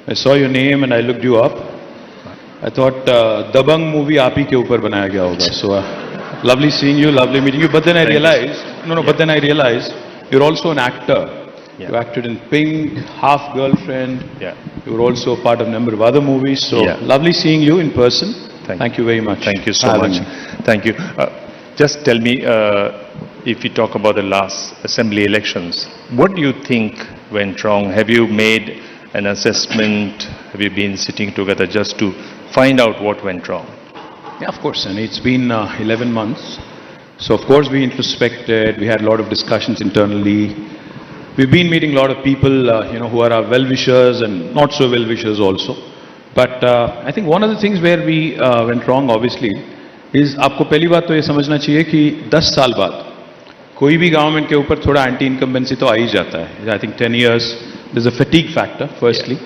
I saw your name and I looked you up. I thought Dabang movie आप ही के ऊपर बनाया गया होगा. So lovely seeing you, lovely meeting you. But then I realized, but then I realized you're also an actor. Yeah. You acted in Pink, Half Girlfriend. Yeah. You were also part of a number of other movies. So lovely seeing you in person. Thank you very much. Thank you so much. Thank you. Just tell me, if you talk about the last assembly elections, what do you think went wrong? Have you made an assessment? Have you been sitting together just to find out what went wrong? Yeah, of course. And it's been 11 months. So of course we introspected. We had a lot of discussions internally. We've been meeting a lot of people, who are our well-wishers and not so well-wishers also. But I think one of the things where we went wrong, obviously, is आपको पहली बात तो ये समझना चाहिए कि 10 साल बाद कोई भी गवर्नमेंट के ऊपर थोड़ा एंटी इनकम्बेंसी तो आ ही जाता है. I think 10 years, there's a fatigue factor, firstly.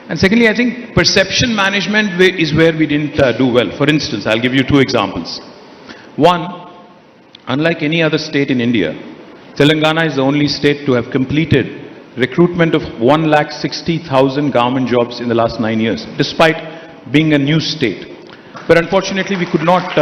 And secondly, I think perception management is where we didn't do well. For instance, I'll give you 2 examples. One, unlike any other state in India, Telangana is the only state to have completed recruitment of 160,000 government jobs in the last 9 years, despite being a new state. But unfortunately, we could not,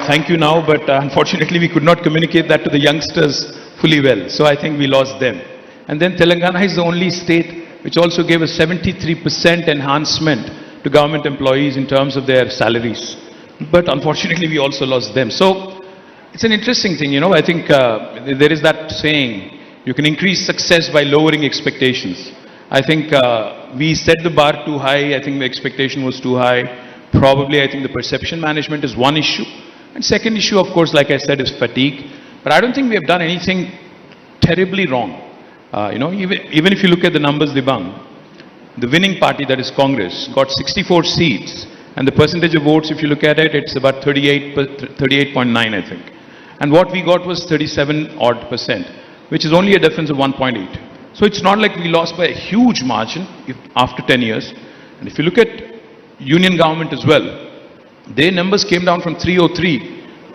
thank you now, but unfortunately, we could not communicate that to the youngsters fully well. So I think we lost them. And then Telangana is the only state which also gave a 73% enhancement to government employees in terms of their salaries. But unfortunately, we also lost them. So it's an interesting thing, I think there is that saying, you can increase success by lowering expectations. I think we set the bar too high. I think the expectation was too high. Probably, I think the perception management is one issue. And second issue, of course, like I said, is fatigue. But I don't think we have done anything terribly wrong. Even if you look at the numbers, Dibang, the winning party, that is Congress, got 64 seats. And the percentage of votes, if you look at it, it's about 38.9, I think. And what we got was 37% which is only a difference of 1.8. So it's not like we lost by a huge margin after 10 years. And if you look at union government as well, their numbers came down from 303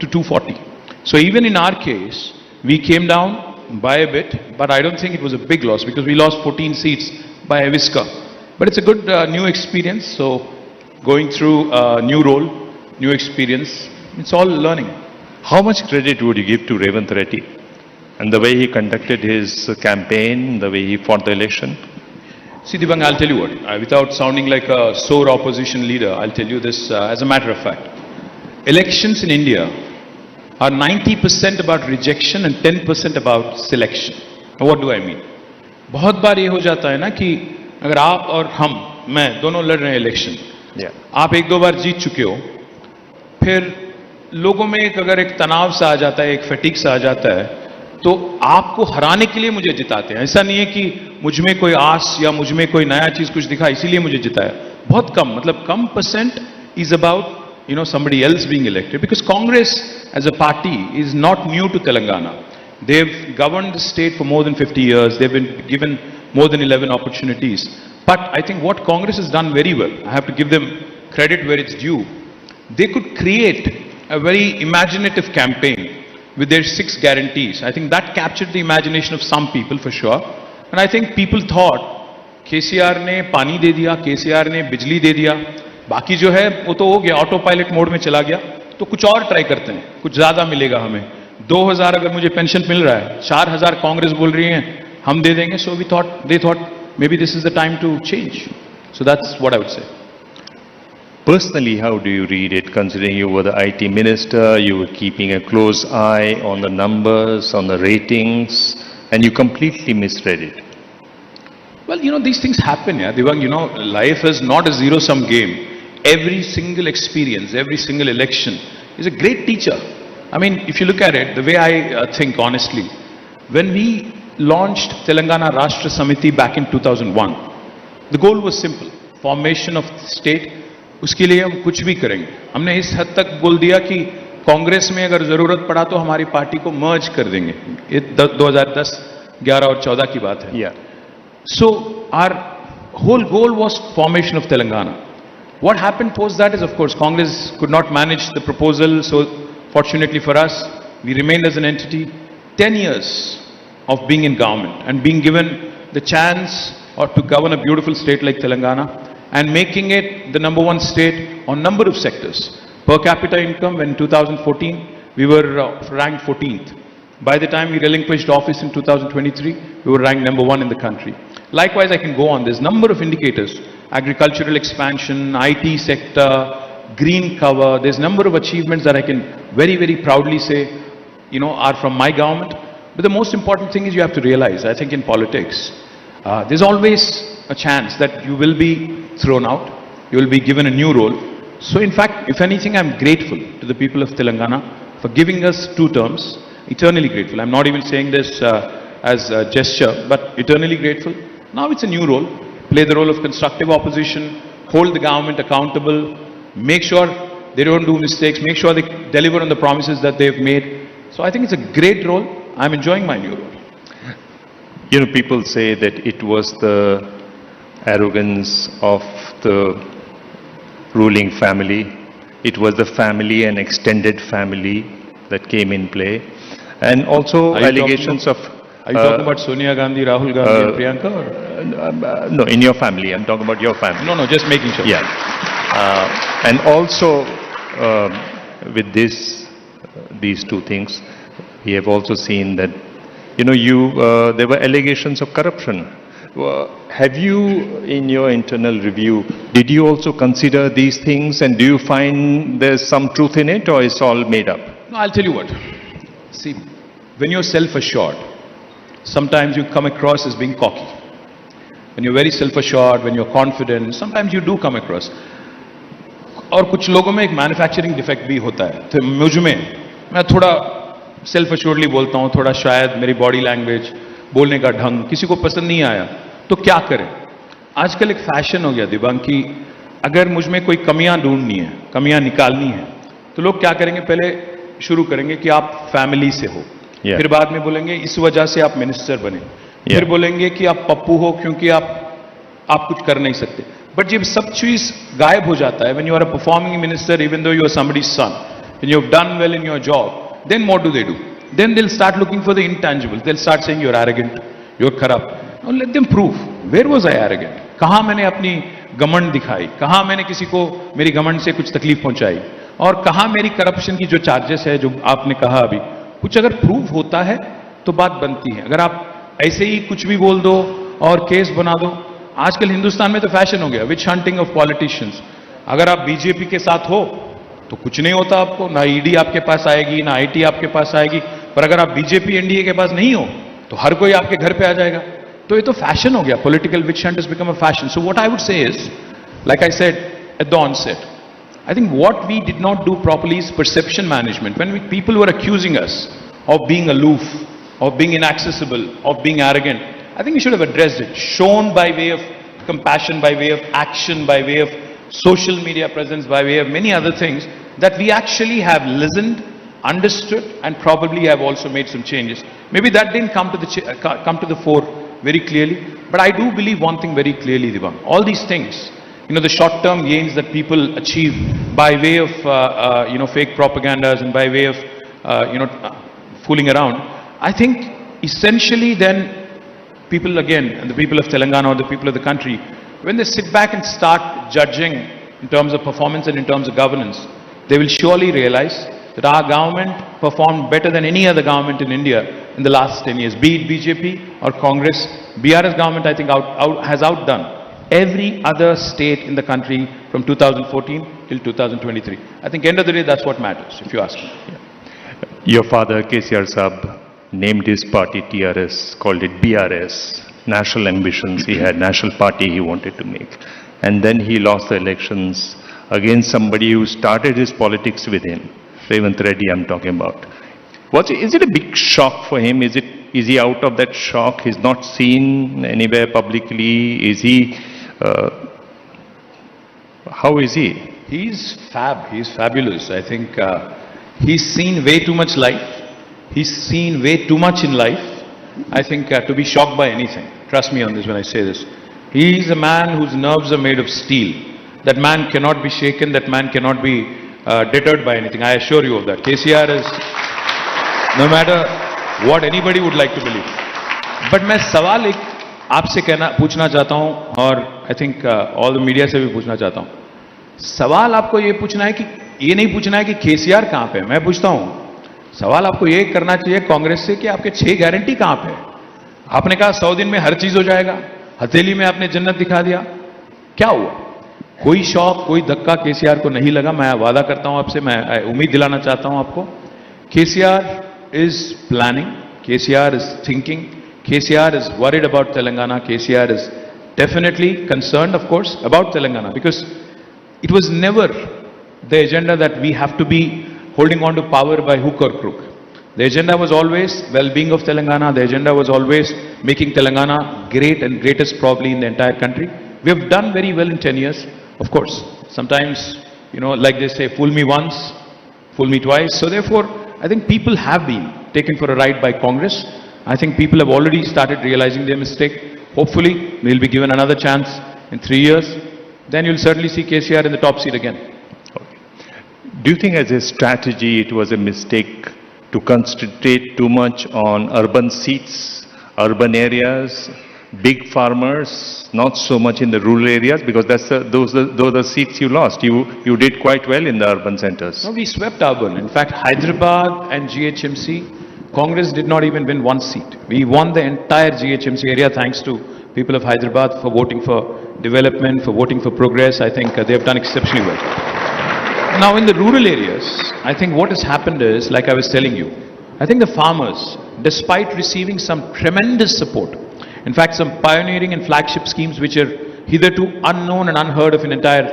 to 240. So even in our case, we came down by a bit, but I don't think it was a big loss because we lost 14 seats by a whisker. But it's a good new experience. So going through a new role, new experience, it's all learning. How much credit would you give to Revanth Reddy and the way he conducted his campaign, the way he fought the election? See, Divang, I'll tell you what, without sounding like a sore opposition leader, I'll tell you this as a matter of fact. Elections in India are 90% about rejection and 10% about selection. Now, what do I mean? बहुत बार ये हो जाता है ना कि अगर आप और मैं दोनों लड़ रहे हैं इलेक्शन, आप 1-2 बार जीत चुके हो, फिर लोगों में अगर एक तनाव सा आ जाता है, एक फटीग सा आ जाता है, तो आपको हराने के लिए मुझे जिताते हैं. ऐसा नहीं है कि मुझ में कोई आस या मुझ में कोई नया चीज कुछ दिखा इसीलिए मुझे जिताया. बहुत कम, मतलब कम percent is about somebody else being elected, because Congress as a party is not new to Telangana. They've governed the state for more than 50 years. They've been given more than 11 opportunities. But I think what Congress has done very well, I have to give them credit where it's due. They could create a very imaginative campaign with their 6 guarantees. I think that captured the imagination of some people for sure. And I think people thought, KCR ने पानी दे दिया, KCR ने बिजली दे दिया, बाकी जो है वो तो हो गया, ऑटो पायलट मोड में चला गया, तो कुछ और ट्राई करते हैं, कुछ ज्यादा मिलेगा हमें. 2000 अगर मुझे पेंशन मिल रहा है, 4000 कांग्रेस बोल रही है हम दे देंगे. So they thought maybe this is the time to change. So that's what I would say. Personally, how do you read it, considering you were the IT minister, you were keeping a close eye on the numbers, on the ratings, and you completely misread it? Well, these things happen, Divang. Life is not a zero-sum game. Every single experience, every single election is a great teacher. I mean, if you look at it, the way I think honestly, when we launched Telangana Rashtra Samiti back in 2001, the goal was simple, formation of state. उसके लिए हम कुछ भी करेंगे. हमने इस हद तक बोल दिया कि कांग्रेस में अगर जरूरत पड़ा तो हमारी पार्टी को मर्ज कर देंगे. ये 2010, 11 और 14 की बात है. So our whole goal was formation of Telangana. What happened post that is, of course, Congress could not manage the proposal. So fortunately for us, we remained as an entity. 10 years of being in government and being given the chance or to govern a beautiful state like Telangana and making it the number one state on number of sectors. Per capita income, when in 2014, we were ranked 14th. By the time we relinquished office in 2023, we were ranked number one in the country. Likewise, I can go on. There's number of indicators: agricultural expansion, IT sector, green cover. There's number of achievements that I can very, very proudly say, are from my government. But the most important thing is you have to realize, I think in politics, there's always a chance that you will be thrown out, you will be given a new role. So in fact, if anything, I'm grateful to the people of Telangana for giving us 2 terms, eternally grateful. I'm not even saying this as a gesture, but eternally grateful. Now it's a new role, play the role of constructive opposition, hold the government accountable, make sure they don't do mistakes, make sure they deliver on the promises that they've made. So I think it's a great role. I'm enjoying my new role. People say that it was the arrogance of the ruling family. It was the family and extended family that came in play. And also allegations of... Are you talking about Sonia Gandhi, Rahul Gandhi and Priyanka? Or? No, in your family. I'm talking about your family. No, just making sure. Yeah. And also with these 2 things, we have also seen that, there were allegations of corruption. Have you, in your internal review, did you also consider these things, and do you find there's some truth in it, or it's all made up? No, I'll tell you what. See, when you're self-assured, sometimes you come across as being cocky. When you're very self-assured, when you're confident, sometimes you do come across. और कुछ लोगों में एक manufacturing defect भी होता है. तो मुझ में मैं थोड़ा सेल्फ अश्योर्डली बोलता हूँ, थोड़ा शायद मेरी बॉडी लैंग्वेज, बोलने का ढंग किसी को पसंद नहीं आया, तो क्या करें? आजकल एक फैशन हो गया दिबांग कि अगर मुझ में कोई कमियां ढूंढनी है, कमियां निकालनी है, तो लोग क्या करेंगे? पहले शुरू करेंगे कि आप फैमिली से हो, फिर बाद में बोलेंगे इस वजह से आप मिनिस्टर बने, फिर बोलेंगे कि आप पप्पू हो क्योंकि आप कुछ कर नहीं सकते. बट जब सब चीज गायब हो जाता है, when you are a performing minister, even though you are somebody's son, when you have done well in your job, then what do? Then they'll start looking for the intangibles. They'll start saying you're arrogant, you're corrupt. Now let them prove. Where was I arrogant? कहाँ मैंने अपनी घमंड दिखाई? कहाँ मैंने किसी को मेरी घमंड से कुछ तकलीफ पहुंचाई? और कहाँ मेरी करप्शन की जो चार्जेस है, जो आपने कहा अभी, कुछ अगर प्रूव होता है तो बात बनती है. अगर आप ऐसे ही कुछ भी बोल दो और केस बना दो, आजकल हिंदुस्तान में तो फैशन हो गया, विच हंटिंग ऑफ पॉलिटिशियंस. अगर आप बीजेपी के साथ हो तो कुछ नहीं होता आपको, ना ईडी आपके पास आएगी, ना आईटी आपके पास आएगी. पर अगर आप बीजेपी एनडीए के पास नहीं हो तो हर कोई आपके घर पे आ जाएगा. तो ये तो फैशन हो गया. Political witch hunt has become a fashion. So what I would say is, like I said at the onset, I think what we did not do properly is perception management. When people were accusing us of being aloof, of being inaccessible, of being arrogant, I think we should have addressed it, shown by way of compassion, by way of action, by way of social media presence, by way of many other things, that we actually have listened, understood, and probably have also made some changes. Maybe that didn't come to the fore very clearly, but I do believe one thing very clearly, Divang. All these things, the short-term gains that people achieve by way of, fake propagandas and by way of, fooling around, I think essentially then people again, and the people of Telangana or the people of the country, when they sit back and start judging in terms of performance and in terms of governance, they will surely realize that our government performed better than any other government in India in the last 10 years, be it BJP or Congress. BRS government, I think, has outdone every other state in the country from 2014 till 2023. I think end of the day, that's what matters, if you ask me. Yeah. Your father, KTR Sahab, named his party TRS, called it BRS, national ambitions. He had national party he wanted to make. And then he lost the elections against somebody who started his politics with him. Revanth Reddy I'm talking about. Is it a big shock for him? Is he out of that shock? He's not seen anywhere publicly? Is he, how is he? He's fab, he's fabulous. I think he's seen way too much life. He's seen way too much in life, I think, to be shocked by anything. Trust me on this when I say this. He's a man whose nerves are made of steel. That man cannot be shaken, that man cannot be deterred by anything. I assure you of that. KCR is, no matter what anybody would like to believe. But मैं सवाल एक आपसे पूछना चाहता हूं और I think all the media से भी पूछना चाहता हूं। सवाल आपको ये पूछना है कि ये नहीं पूछना है कि केसीआर कहां पे है। मैं पूछता हूं, सवाल आपको ये करना चाहिए कांग्रेस से कि आपके 6 गारंटी कहां पे है। आपने कहा 100 दिन में हर चीज हो जाएगा, हथेली में आपने जन्नत दिखा दिया, क्या हुआ? कोई शौक, कोई धक्का केसीआर को नहीं लगा। मैं वादा करता हूं आपसे, मैं उम्मीद दिलाना चाहता हूं आपको, KCR is planning, KCR is thinking, KCR is worried about Telangana, KCR is definitely concerned, of course, about Telangana, because it was never the agenda that we have to be holding on to power by hook or crook. The agenda was always well-being of Telangana. The agenda was always making Telangana great and greatest probably in the entire country. We have done very well in 10 years, of course. Sometimes, like they say, fool me once, fool me twice. So therefore, I think people have been taken for a ride by Congress. I think people have already started realizing their mistake. Hopefully, we'll be given another chance in 3 years. Then you'll certainly see KCR in the top seat again. Do you think as a strategy it was a mistake to concentrate too much on urban seats, urban areas, big farmers, not so much in the rural areas? Because those are the seats you lost. You did quite well in the urban centers. No, we swept urban. In fact, Hyderabad and GHMC, Congress did not even win one seat. We won the entire GHMC area thanks to people of Hyderabad for voting for development, for voting for progress. I think they have done exceptionally well. Now in the rural areas, I think what has happened is, like I was telling you, I think the farmers, despite receiving some tremendous support, in fact some pioneering and flagship schemes which are hitherto unknown and unheard of in entire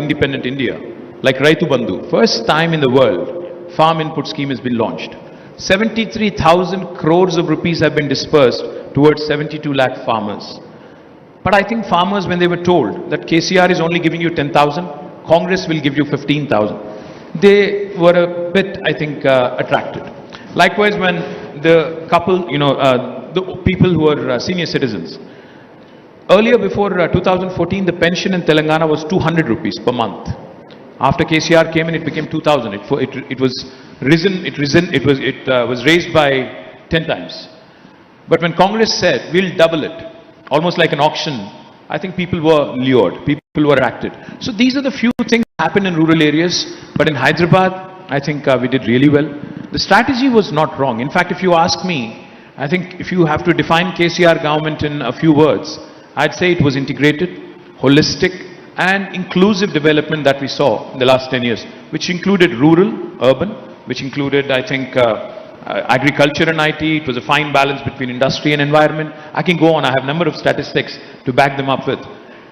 independent India, like Raitu Bandhu, first time in the world, farm input scheme has been launched. 73,000 crores of rupees have been dispersed towards 72 lakh farmers. But I think farmers, when they were told that KCR is only giving you 10,000, Congress will give you 15,000, they were a bit, I think, attracted. Likewise, when the couple, the people who are senior citizens, earlier before 2014, the pension in Telangana was 200 rupees per month. After KCR came in, it became 2,000. It was raised by 10 times. But when Congress said, we'll double it, almost like an auction, I think people were lured, people were attracted. So these are the few things that happen in rural areas. But in Hyderabad, I think we did really well. The strategy was not wrong. In fact, if you ask me, I think if you have to define KCR government in a few words, I'd say it was integrated, holistic, and inclusive development that we saw in the last 10 years, which included rural, urban, which included, I think, agriculture and IT. It was a fine balance between industry and environment. I can go on. I have a number of statistics to back them up with.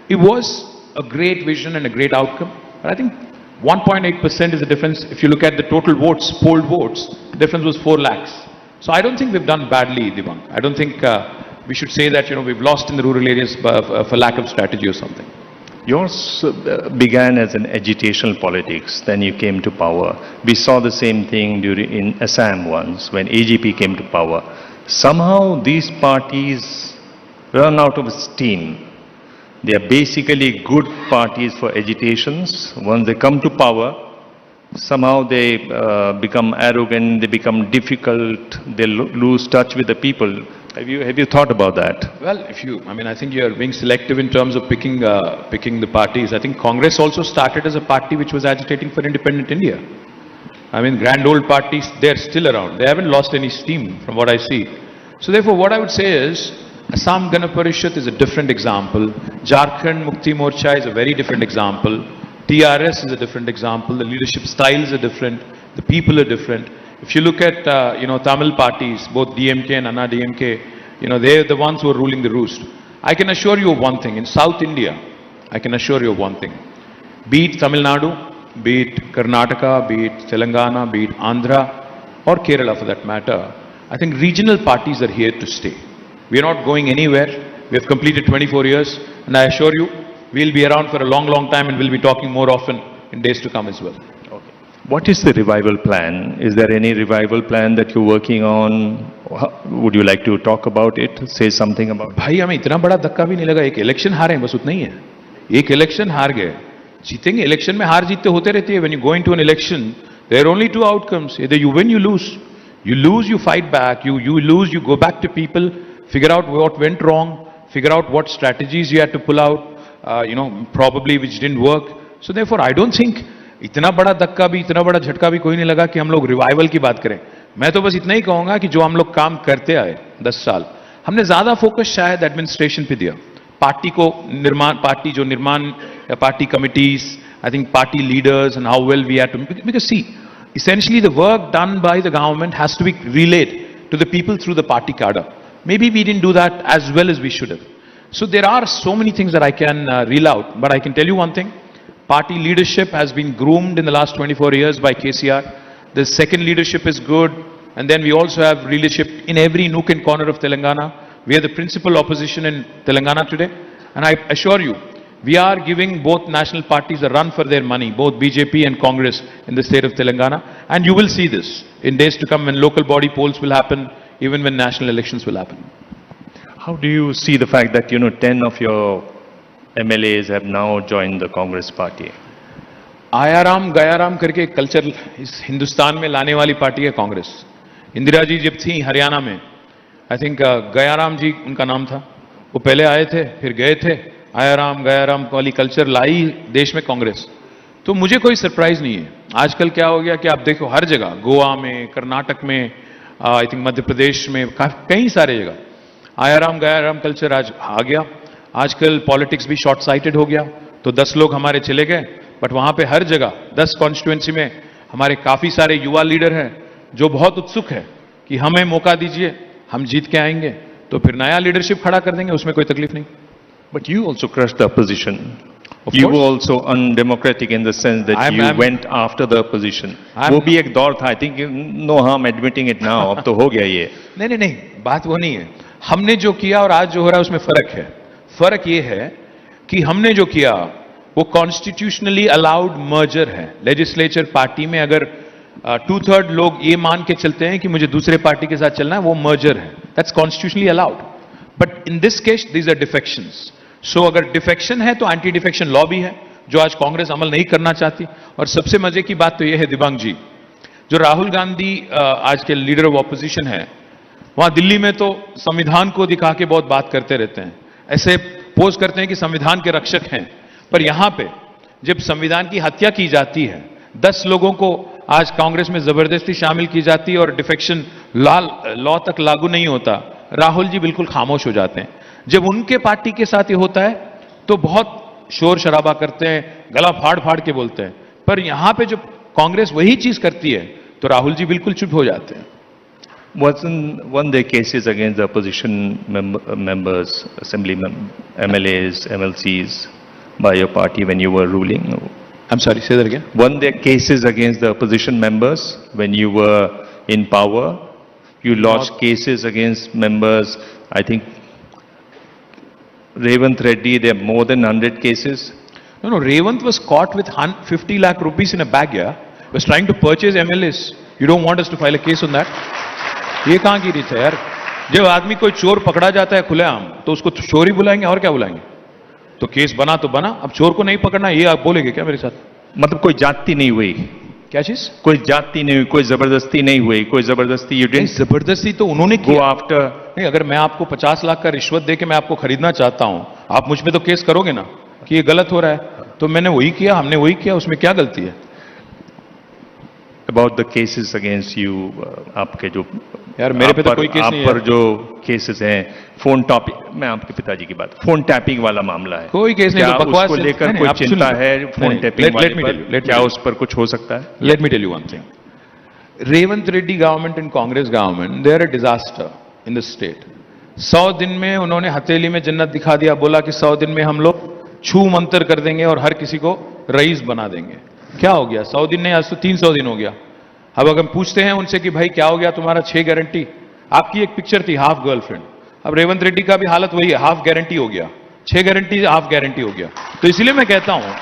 It was a great vision and a great outcome. But I think 1.8% is the difference. If you look at the total votes, polled votes, the difference was 4 lakhs. So I don't think we've done badly, Divang. I don't think we should say that, we've lost in the rural areas for lack of strategy or something. Yours began as an agitational politics, then you came to power. We saw the same thing in Assam once, when AGP came to power. Somehow these parties run out of steam. They are basically good parties for agitations. Once they come to power, somehow they become arrogant, they become difficult, they lose touch with the people. Have you thought about that? Well, I think you're being selective in terms of picking the parties. I think Congress also started as a party which was agitating for independent India. Grand old parties, they're still around. They haven't lost any steam from what I see. So therefore, what I would say is, Assam Gana Parishad is a different example. Jharkhand Mukti Morcha is a very different example. TRS is a different example. The leadership styles are different. The people are different. If you look at, Tamil parties, both DMK and Anna DMK, they're the ones who are ruling the roost. I can assure you of one thing. In South India, I can assure you of one thing. Be it Tamil Nadu, be it Karnataka, be it Telangana, be it Andhra, or Kerala for that matter, I think regional parties are here to stay. We are not going anywhere. We have completed 24 years, and I assure you, we'll be around for a long, long time, and we'll be talking more often in days to come as well. What is the revival plan? Is there any revival plan that you're working on? Would you like to talk about it? Say something about it? भाई हमें इतना बड़ा धक्का भी नहीं लगा. एक election हारे हैं, बस उतना ही है. एक इलेक्शन हार गए, जीतेंगे. इलेक्शन में हार जीत होते रहती है. When you go into an election, there are only two outcomes. Either you win, you lose. You lose, you fight back. You lose, you go back to people, figure out what went wrong, figure out what strategies you had to pull out, probably which didn't work. So therefore, I don't think इतना बड़ा धक्का भी, इतना बड़ा झटका भी कोई नहीं लगा कि हम लोग रिवाइवल की बात करें. मैं तो बस इतना ही कहूंगा कि जो हम लोग काम करते आए 10 साल, हमने ज्यादा फोकस शायद एडमिनिस्ट्रेशन पे दिया. पार्टी को निर्माण, पार्टी जो निर्माण, party committees, I think party leaders and how well we had to, because see, essentially the work done by the government has to be relayed to the people through the party cadre. Maybe we didn't do that as well as we should have. So there are so many things that I can reel out, but I can tell you one thing. Party leadership has been groomed in the last 24 years by KCR. The second leadership is good, and then we also have leadership in every nook and corner of Telangana. We are the principal opposition in Telangana today, and I assure you, we are giving both national parties a run for their money, both BJP and Congress in the state of Telangana. And you will see this in days to come when local body polls will happen, even when national elections will happen. How do you see the fact that, 10 of your MLAs have now joined the Congress party? Aaya Ram Gaya Ram करके एक culture इस हिंदुस्तान में लाने वाली party है कांग्रेस. इंदिरा जी जब थी हरियाणा में, आई थिंक गयाराम जी उनका नाम था, वो पहले आए थे फिर गए थे. आयाराम गयाराम वाली कल्चर लाई देश में कांग्रेस. तो मुझे कोई सरप्राइज नहीं है. आजकल क्या हो गया कि आप देखो हर जगह, गोवा में, कर्नाटक में, आई थिंक मध्य प्रदेश में, कई सारे जगह आयाराम गयाराम कल्चर आज आ गया. आजकल पॉलिटिक्स भी शॉर्ट साइटेड हो गया. तो 10 लोग हमारे चले गए, बट वहां पे हर जगह 10 कॉन्स्टिट्यूएंसी में हमारे काफी सारे युवा लीडर हैं जो बहुत उत्सुक है कि हमें मौका दीजिए, हम जीत के आएंगे, तो फिर नया लीडरशिप खड़ा कर देंगे, उसमें कोई तकलीफ नहीं. But you also crushed the opposition. Of You course. were also undemocratic in the sense that you went after the opposition. वो भी एक दौर था. I think no harm admitting it now. अब तो हो गया ये. नहीं, बात वो नहीं है. हमने जो किया और आज जो हो रहा है उसमें फर्क है. फर्क ये है कि हमने जो किया वो कॉन्स्टिट्यूशनली अलाउड मर्जर है. लेजिस्लेचर पार्टी में अगर 2/3 लोग ये मान के चलते हैं कि मुझे दूसरे पार्टी के साथ चलना है, वो मर्जर है. That's constitutionally allowed. But in this case these are defections. So अगर डिफेक्शन है तो एंटी डिफेक्शन लॉ भी है, जो आज कांग्रेस अमल नहीं करना चाहती. और सबसे मजे की बात तो यह है दिबांग जी, जो राहुल गांधी आज के लीडर ऑफ ऑपोजिशन है, वहां दिल्ली में तो संविधान को दिखा के बहुत बात करते रहते हैं, ऐसे पोज करते हैं कि संविधान के रक्षक हैं. पर यहां पे जब संविधान की हत्या की जाती है, 10 लोगों को आज कांग्रेस में जबरदस्ती शामिल की जाती है और डिफेक्शन लॉ तक लागू नहीं होता, राहुल जी बिल्कुल खामोश हो जाते हैं. जब उनके पार्टी के साथ ये होता है तो बहुत शोर शराबा करते हैं, गला फाड़ फाड़ के बोलते हैं. पर यहां पे जब कांग्रेस वही चीज करती है तो राहुल जी बिल्कुल चुप हो जाते हैं. Weren't there cases against the opposition members, MLAs, MLCs by your party when you were ruling? I'm sorry, say that again. Weren't there cases against the opposition members when you were in power? You lodged cases against members. I think Revant Reddy, there are more than 100 cases. No, Revant was caught with 50 lakh rupees in a bag, yeah. Was trying to purchase MLAs. You don't want us to file a case on that? ये कहां की रीत है यार? जब आदमी कोई चोर पकड़ा जाता है खुलेआम, तो उसको चोर ही बुलाएंगे और क्या बुलाएंगे? तो केस बना तो बना, अब चोर को नहीं पकड़ना, ये आप बोलेंगे क्या मेरे साथ? मतलब कोई जाति नहीं हुई. क्या चीज? कोई जाति नहीं हुई, कोई जबरदस्ती नहीं हुई, कोई जबरदस्ती. You didn't जबरदस्ती तो उन्होंने go किया. after. नहीं, अगर मैं आपको 50 लाख का रिश्वत दे के मैं आपको खरीदना चाहता हूं, आप मुझ पे तो केस करोगे ना कि ये गलत हो रहा है. तो मैंने वही किया, हमने वही किया, उसमें क्या गलती है? About the cases against you, आपके जो यार मेरे पे तो कोई केस नहीं है. आप पर जो केसेस हैं, फोन टॉपिक, मैं आपके पिताजी की बात, फोन टैपिंग वाला मामला है. कोई केस नहीं. तो बकवास उसको लेकर कोई चिंता है? फोन टैपिंग वाले पर क्या उस पर कुछ हो सकता है? Let me tell you one thing. Revant Reddy government and Congress government, they are a disaster in the state. 100 दिन में उन्होंने हथेली में जन्नत दिखा दिया, बोला कि 100 दिन में हम लोग छू मंतर कर देंगे और हर किसी को रईस बना देंगे. क्या हो गया? 100 दिन नहीं, आज तो 300 दिन हो गया. अब अगर हम पूछते हैं उनसे कि भाई क्या हो गया तुम्हारा 6 गारंटी, आपकी एक पिक्चर थी हाफ गर्लफ्रेंड, अब रेवंत रेड्डी का भी हालत वही है, हाफ गारंटी हो गया, 6 गारंटी हाफ गारंटी हो गया. तो इसलिए मैं कहता हूं,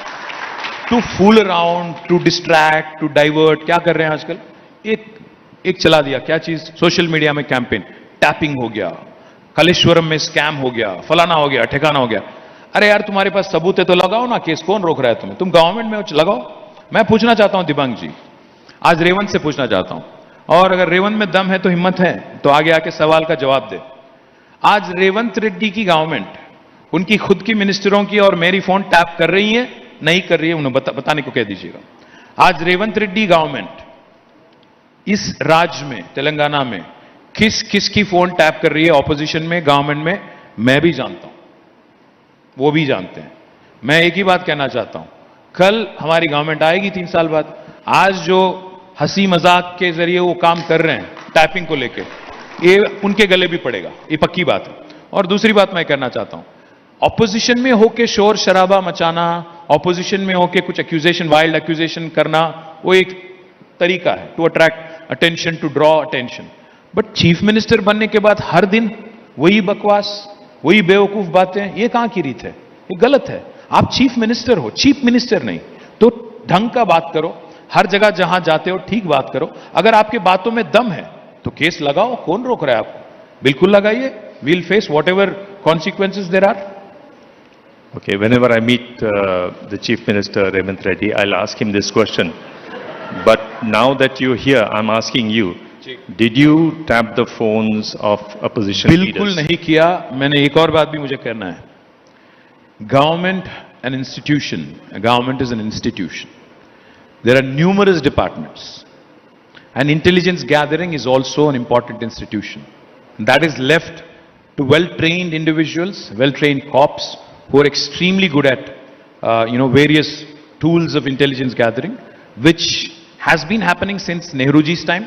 to fool around, to distract, to divert, क्या कर रहे हैं आजकल? एक चला दिया, क्या चीज? सोशल मीडिया में कैंपेन, टैपिंग हो गया, कलेश्वरम में स्कैम हो गया, फलाना हो गया, ठिकाना हो गया. अरे यार तुम्हारे पास सबूत है तो लगाओ ना केस, कौन रोक रहा है तुम्हें? तुम गवर्नमेंट में लगाओ. मैं पूछना चाहता हूं दिबांग जी, आज रेवंत से पूछना चाहता हूं, और अगर रेवंत में दम है तो हिम्मत है तो आगे आके सवाल का जवाब दे. आज रेवंत रेड्डी की गवर्नमेंट उनकी खुद की मिनिस्टरों की और मेरी फोन टैप कर रही है, नहीं कर रही है, उन्हें बताने को कह दीजिएगा। आज रेवंत रेड्डी गवर्नमेंट इस राज्य में, तेलंगाना में, किस किस की फोन टैप कर रही है ऑपोजिशन में, गवर्नमेंट में, मैं भी जानता हूं, वो भी जानते हैं। मैं एक ही बात कहना चाहता हूं, कल हमारी गवर्नमेंट आएगी 3 साल बाद, आज जो हंसी मजाक के जरिए वो काम कर रहे हैं टैपिंग को लेके, ये उनके गले भी पड़ेगा, ये पक्की बात है। और दूसरी बात मैं कहना चाहता हूं, ऑपोजिशन में होके शोर शराबा मचाना, ऑपोजिशन में होके कुछ एक्यूजेशन, वाइल्ड एक्यूजेशन करना, वो एक तरीका है to attract attention, to draw attention. But chief minister बनने के बाद हर दिन वही बकवास, वही बेवकूफ बातें, ये कहां की रीत है? ये गलत है। आप चीफ मिनिस्टर हो, चीफ मिनिस्टर नहीं, तो ढंग का बात करो, हर जगह जहां जाते हो ठीक बात करो। अगर आपके बातों में दम है तो केस लगाओ, कौन रोक रहा है आपको? बिल्कुल लगाइए, we'll face whatever consequences there are. Okay, whenever I meet the Chief Minister, Revanth Reddy, I'll ask him this question. But now that you're here, I'm asking you, did you tap the phones of opposition बिल्कुल leaders? नहीं किया। मैंने एक और बात भी मुझे कहना है, government an institution, government is an institution, there are numerous departments, and intelligence gathering is also an important institution, that is left to well trained individuals, well trained cops who are extremely good at, various tools of intelligence gathering, which has been happening since Nehruji's time,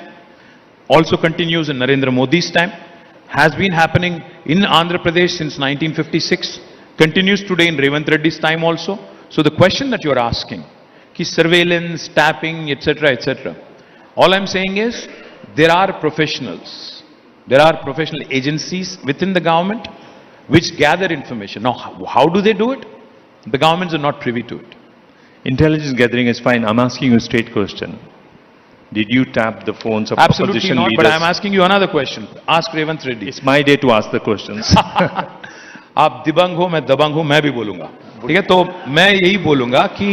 also continues in Narendra Modi's time, has been happening in Andhra Pradesh since 1956, continues today in Revanth Reddy's time also. So the question that you are asking, ki surveillance, tapping, etc., etc., all I'm saying is there are professionals, there are professional agencies within the government which gather information. Now, how do they do it? The governments are not privy to it. Intelligence gathering is fine. I'm asking you a straight question. Did you tap the phones of Absolutely opposition not, leaders? but I'm asking you another question. Ask Revanth Reddy. It's my day to ask the questions. आप दिबंग हो, मैं दबंग हूं, मैं भी बोलूंगा, ठीक है? तो मैं यही बोलूंगा कि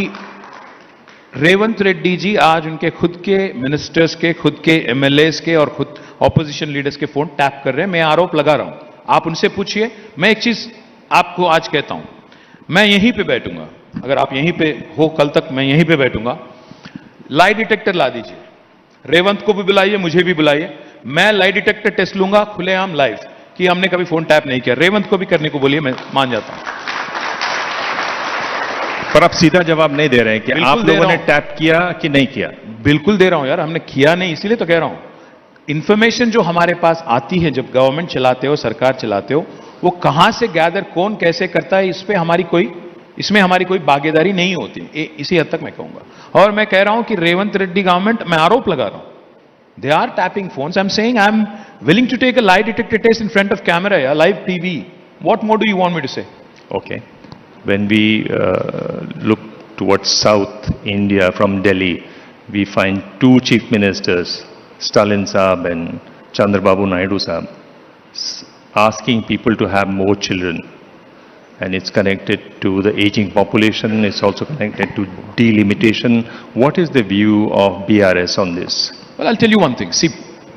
रेवंत रेड्डी जी आज उनके खुद के मिनिस्टर्स के, खुद के एमएलएस के और खुद ऑपोजिशन लीडर्स के फोन टैप कर रहे हैं। मैं आरोप लगा रहा हूं, आप उनसे पूछिए। मैं एक चीज आपको आज कहता हूं, मैं यहीं पे बैठूंगा, अगर आप यहीं पे हो कल तक, मैं यहीं पे बैठूंगा, लाई डिटेक्टर ला दीजिए, रेवंत को भी बुलाइए, मुझे भी बुलाइए, मैं लाई डिटेक्टर टेस्ट लूंगा खुलेआम लाइव कि हमने कभी फोन टैप नहीं किया। रेवंत को भी करने को बोलिए, मैं मान जाता हूं। पर आप सीधा जवाब नहीं दे रहे हैं कि आप लोगों ने टैप किया कि नहीं किया। बिल्कुल दे रहा हूं यार, हमने किया नहीं, इसीलिए तो कह रहा हूं। इंफॉर्मेशन जो हमारे पास आती है जब गवर्नमेंट चलाते हो, सरकार चलाते हो, वो कहां से गैदर, कौन कैसे करता है, इसमें हमारी कोई भागीदारी नहीं होती। इसी हद तक मैं कहूंगा। और मैं कह रहा हूं कि रेवंत रेड्डी गवर्नमेंट, मैं आरोप लगा रहा हूं, they are tapping phones. I am saying I am willing to take a lie detector test in front of camera या live TV. What more do you want me to say? Okay. When we look towards South India from Delhi, we find two chief ministers, Stalin Saab and Chandrababu Naidu Saab, asking people to have more children. And it's connected to the aging population, it's also connected to delimitation. What is the view of BRS on this? Well, I'll tell you one thing. See,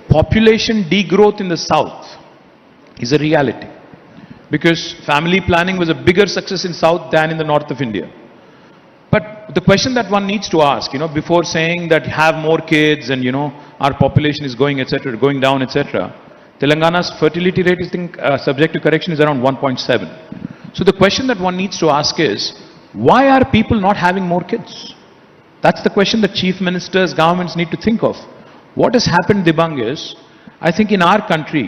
population degrowth in the South is a reality. Because family planning was a bigger success in South than in the North of India. But the question that one needs to ask, before saying that have more kids and, our population is going, etc., going down, etc., Telangana's fertility rate is, subject to correction, is around 1.7. So the question that one needs to ask is, why are people not having more kids? That's the question that chief ministers, governments need to think of. What has happened, Dibang, is, I think in our country,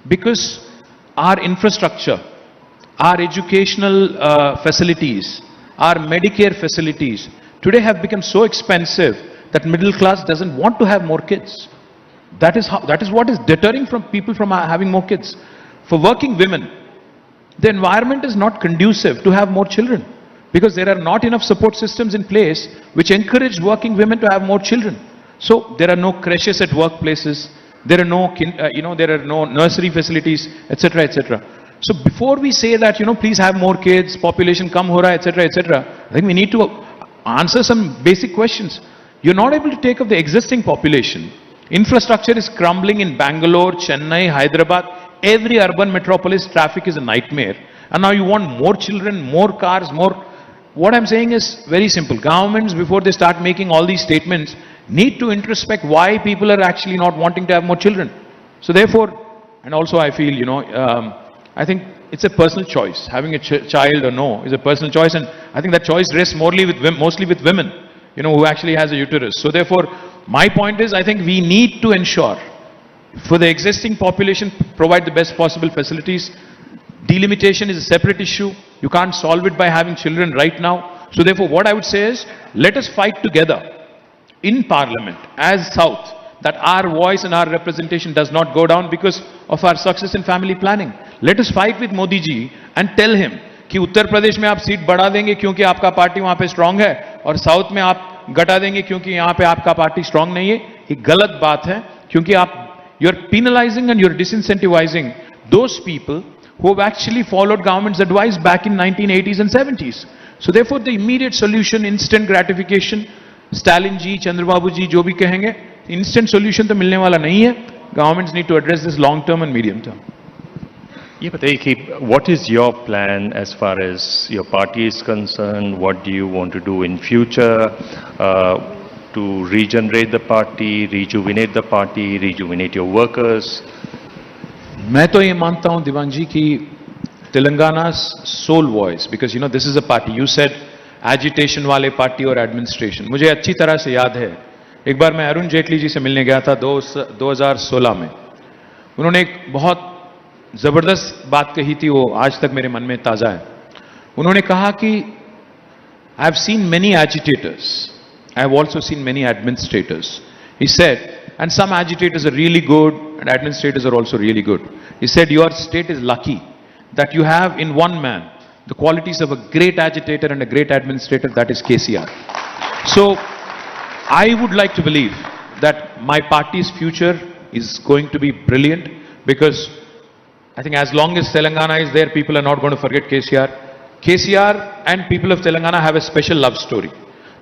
because our infrastructure, our educational facilities, our Medicare facilities today have become so expensive that middle class doesn't want to have more kids. That is what is deterring from people from having more kids. For working women, the environment is not conducive to have more children because there are not enough support systems in place which encourage working women to have more children. So there are no creches at workplaces, there are no, there are no nursery facilities, etc., etc. So before we say that, please have more kids, population kam ho raha, etc., etc., I think we need to answer some basic questions. You're not able to take up the existing population Infrastructure is crumbling in Bangalore, Chennai, Hyderabad. Every urban metropolis, traffic is a nightmare. And now you want more children, more cars, more. What I'm saying is very simple. Governments, before they start making all these statements, need to introspect why people are actually not wanting to have more children. So therefore, and also I feel, I think it's a personal choice. Having a child or no is a personal choice, and I think that choice rests mostly with women, who actually has a uterus. So therefore, my point is, I think we need to ensure for the existing population, provide the best possible facilities. Delimitation is a separate issue. You can't solve it by having children right now. So therefore, what I would say is, let us fight together in Parliament as South, that our voice and our representation does not go down because of our success in family planning. Let us fight with Modi ji and tell him कि उत्तर प्रदेश में आप seat बढ़ा देंगे क्योंकि आपका party वहां पे strong है, और साउथ में आप घटा देंगे क्योंकि यहां पे आपका पार्टी स्ट्रांग नहीं है. ये गलत बात है, क्योंकि आप you're penalizing and you're disincentivizing those people who have actually followed government's advice back in 1980s and 70s. So therefore, the immediate solution, instant gratification, Stalin ji, Chandrababu ji, जो भी कहेंगे, instant solution तो मिलने वाला नहीं है. Governments need to address this long term and medium term. ये बताइए कि what is your plan as far as your party is concerned? What do you want to do in future to regenerate the party, rejuvenate the party, rejuvenate your workers? मैं तो ये मानता हूं दीवान जी कि Telangana's sole voice, because this is a party. You said agitation वाले party और administration. मुझे अच्छी तरह से याद है, एक बार मैं अरुण जेटली जी से मिलने गया था 2016 में. उन्होंने एक बहुत जबरदस्त बात कही थी, वो आज तक मेरे मन में ताजा है. उन्होंने कहा कि I have seen many agitators. I have also seen many administrators. He said, and some agitators are really good and administrators are also really good. He said, your state is lucky that you have in one man the qualities of a great agitator and a great administrator, that is KCR. So I would like to believe that my party's future is going to be brilliant, because I think as long as Telangana is there, people are not going to forget KCR. KCR and people of Telangana have a special love story.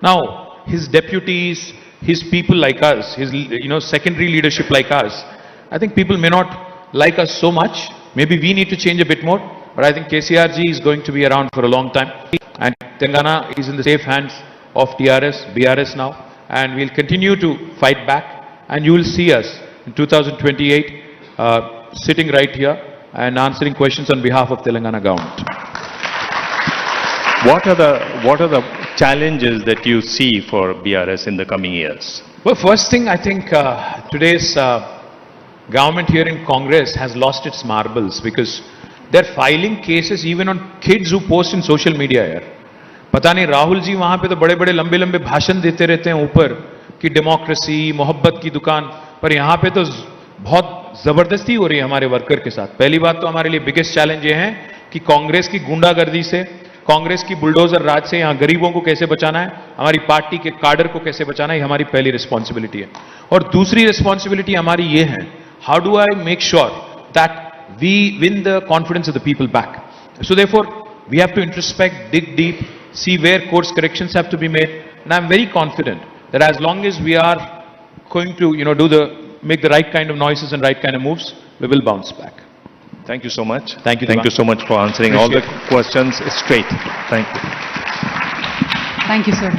Now, his deputies, his people like us, his secondary leadership like us, I think people may not like us so much. Maybe we need to change a bit more. But I think KCR ji is going to be around for a long time. And Telangana is in the safe hands of TRS, BRS now. And we'll continue to fight back. And you will see us in 2028 sitting right here and answering questions on behalf of Telangana government. What are the challenges that you see for BRS in the coming years? Well, first thing, I think today's government here in Congress has lost its marbles, because they're filing cases even on kids who post in social media here. पता नहीं राहुल जी वहां पे तो बड़े बड़े लंबे लंबे भाषण देते रहते हैं ऊपर कि डेमोक्रेसी, मोहब्बत की दुकान, पर यहाँ पे तो बहुत जबरदस्ती हो रही है हमारे वर्कर के साथ. पहली बात तो हमारे लिए बिगेस्ट चैलेंज ये है कि कांग्रेस की गुंडागर्दी से, कांग्रेस की बुलडोजर राज से यहाँ गरीबों को कैसे बचाना है, हमारी पार्टी के काडर को कैसे बचाना है, ये हमारी पहली रिस्पॉन्सिबिलिटी है. और दूसरी रिस्पॉन्सिबिलिटी हमारी ये है, how do I make sure that we win the confidence of the people back. So therefore we have to introspect, dig deep, see where course corrections have to be made, and I'm very confident that as long as we are going to make the right kind of noises and right kind of moves, we will bounce back. Thank you so much. Thank you. Thank you so much for answering all the questions straight. Thank you. Thank you, sir.